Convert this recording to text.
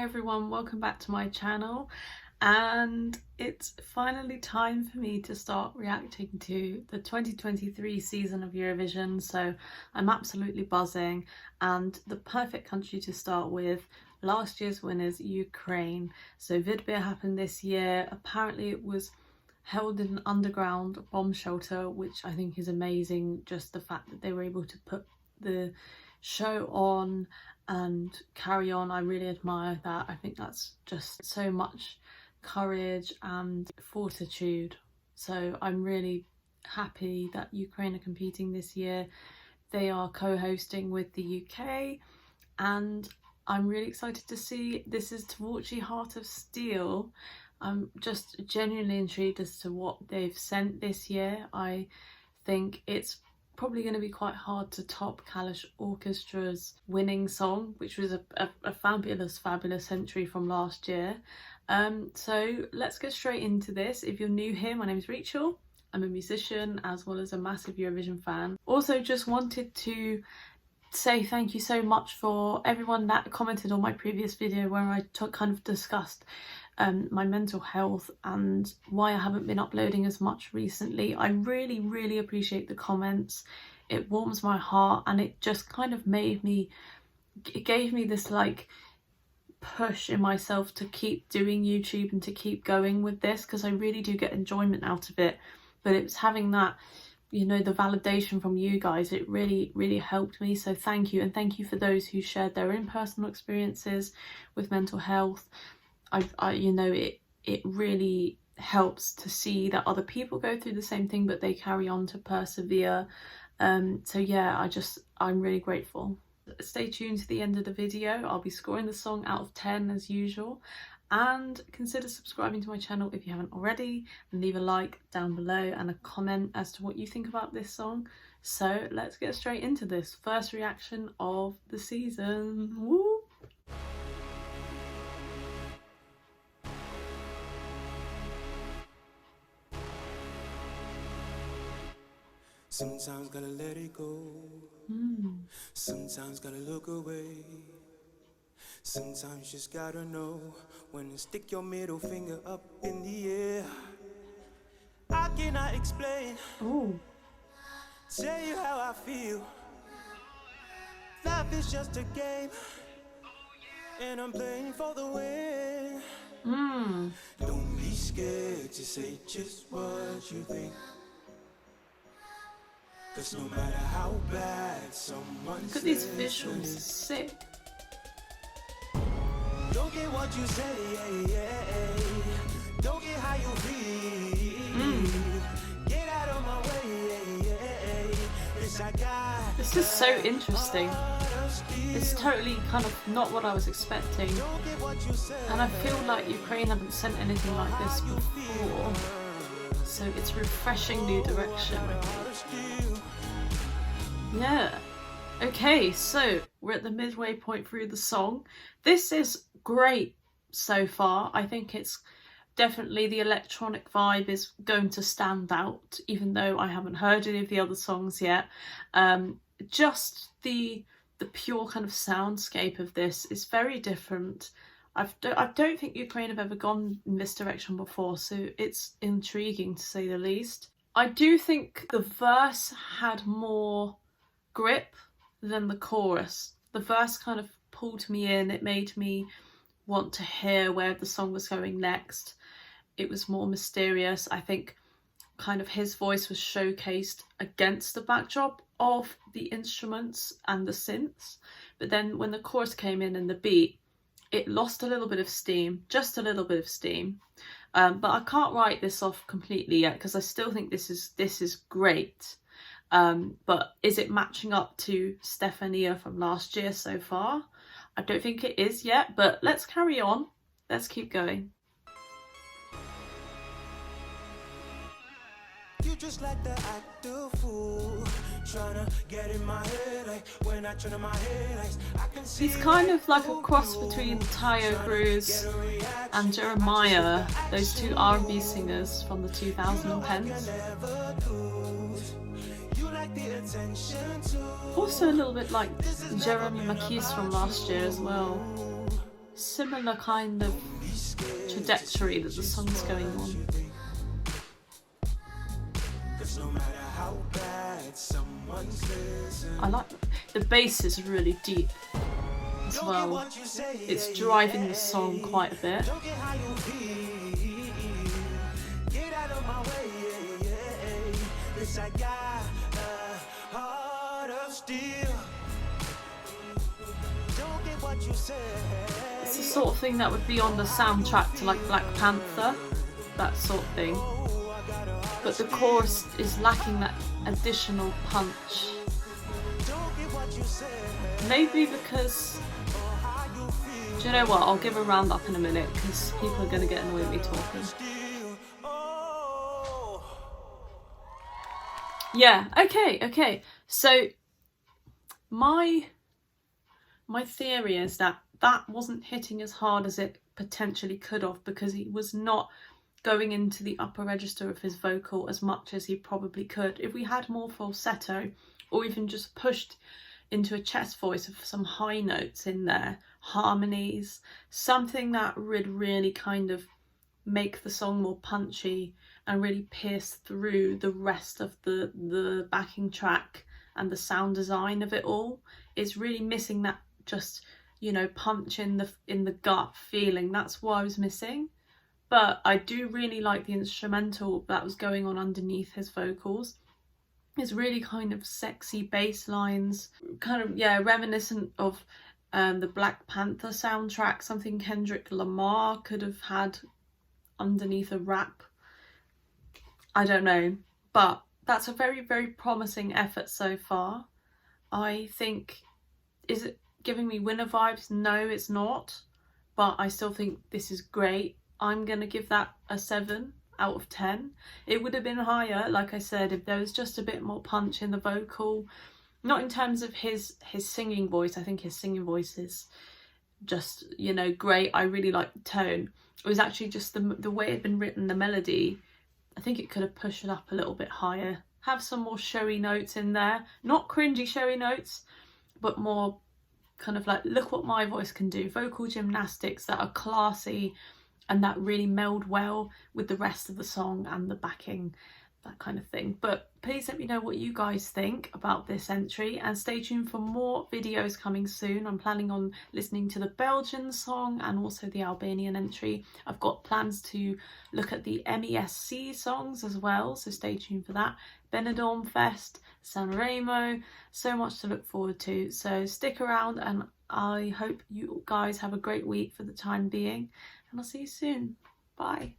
everyone, welcome back to my channel, and it's finally time for me to start reacting to the 2023 season of Eurovision, so I'm absolutely buzzing. And the perfect country to start with, last year's winners, Ukraine. So Vidbir happened this year. Apparently it was held in an underground bomb shelter, which I think is amazing. Just the fact that they were able to put the show on and carry on, I really admire that. I think that's just so much courage and fortitude. So I'm really happy that Ukraine are competing this year. They are co-hosting with the UK, and I'm really excited to see. This is TVORCHI Heart of Steel. I'm just genuinely intrigued as to what they've sent this year. I think it's probably going to be quite hard to top Kalish Orchestra's winning song, which was a fabulous entry from last year. So let's get straight into this. If you're new here, my name is Rachel. I'm a musician as well as a massive Eurovision fan. Also just wanted to say thank you so much for everyone that commented on my previous video where I kind of discussed my mental health and why I haven't been uploading as much recently. I really appreciate the comments. It warms my heart, and it just kind of it gave me this like push in myself to keep doing YouTube and to keep going with this, because I really do get enjoyment out of it. But it's having that, you know, the validation from you guys, it really helped me. So thank you, and thank you for those who shared their own personal experiences with mental health. You know, it really helps to see that other people go through the same thing, but they carry on to persevere. So yeah, I'm really grateful. Stay tuned to the end of the video. I'll be scoring the song out of 10 as usual, and consider subscribing to my channel if you haven't already, and leave a like down below and a comment as to what you think about this song. So let's get straight into this first reaction of the season. Woo! Sometimes gotta let it go. Sometimes gotta look away. Sometimes you just gotta know when to stick your middle finger up in the air. I cannot explain. Tell you how I feel. Life is just a game, and I'm playing for the win. Don't be scared to say just what you think. Cause no matter how bad someone Look at these visuals, sick. Don't get what you say, don't get how you feel. Get out of my way, This is so interesting. It's totally kind of not what I was expecting, and I feel like Ukraine haven't sent anything like this before, so it's refreshing new direction. Yeah. Okay, so we're at the midway point through the song. This is great so far. I think it's definitely, the electronic vibe is going to stand out, even though I haven't heard any of the other songs yet. Just the pure kind of soundscape of this is very different. I don't think Ukraine have ever gone in this direction before, so it's intriguing to say the least. I do think the verse had more grip than the chorus. The verse kind of pulled me in. It made me want to hear where the song was going next. It was more mysterious. I think kind of his voice was showcased against the backdrop of the instruments and the synths, but then when the chorus came in and the beat, it lost a little bit of steam, just a little bit of steam. But I can't write this off completely yet, because I still think this is great. But is it matching up to Stefania from last year so far? I don't think it is yet, but let's carry on. Let's keep going. You just like the act of fool, trying to get in my head, like when I turn on my head, I can see. He's kind of like a cross between Tayo Cruz and Jeremiah, those two R&B singers from the 2010s. Also a little bit like Jeremy McKees from last year as well. similar kind of trajectory that the song's going on. I like the bass is really deep as well. It's driving the song quite a bit. It's the sort of thing that would be on the soundtrack to like Black Panther, that sort of thing. But the chorus is lacking that additional punch. Maybe because, do you know what, I'll give a round up in a minute because people are going to get annoyed at me talking. Yeah, okay. So my theory is that wasn't hitting as hard as it potentially could have, because he was not going into the upper register of his vocal as much as he probably could. If we had more falsetto, or even just pushed into a chest voice of some high notes in there, harmonies, something that would really kind of make the song more punchy and really pierce through the rest of the backing track and the sound design of it all. It's really missing that just, you know, punch in the gut feeling. That's what I was missing. But I do really like the instrumental that was going on underneath his vocals. It's really kind of sexy bass lines, kind of, yeah, reminiscent of the Black Panther soundtrack, something Kendrick Lamar could have had underneath a rap. I don't know, but that's a very, very promising effort so far. I think, is it giving me winner vibes? No, it's not, but I still think this is great. I'm gonna give that a 7 out of 10. It would have been higher, like I said, if there was just a bit more punch in the vocal. Not in terms of his singing voice. I think his singing voice is just, you know, great. I really like the tone. It was actually just the way it had been written, the melody. I think it could have pushed it up a little bit higher. Have some more showy notes in there. Not cringy showy notes, but more kind of like, look what my voice can do. Vocal gymnastics that are classy and that really meld well with the rest of the song and the backing, that kind of thing. But please let me know what you guys think about this entry, and stay tuned for more videos coming soon. I'm planning on listening to the Belgian song and also the Albanian entry. I've got plans to look at the MESC songs as well, so stay tuned for that. Benidorm Fest, Sanremo, so much to look forward to. So stick around, and I hope you guys have a great week for the time being, and I'll see you soon. Bye.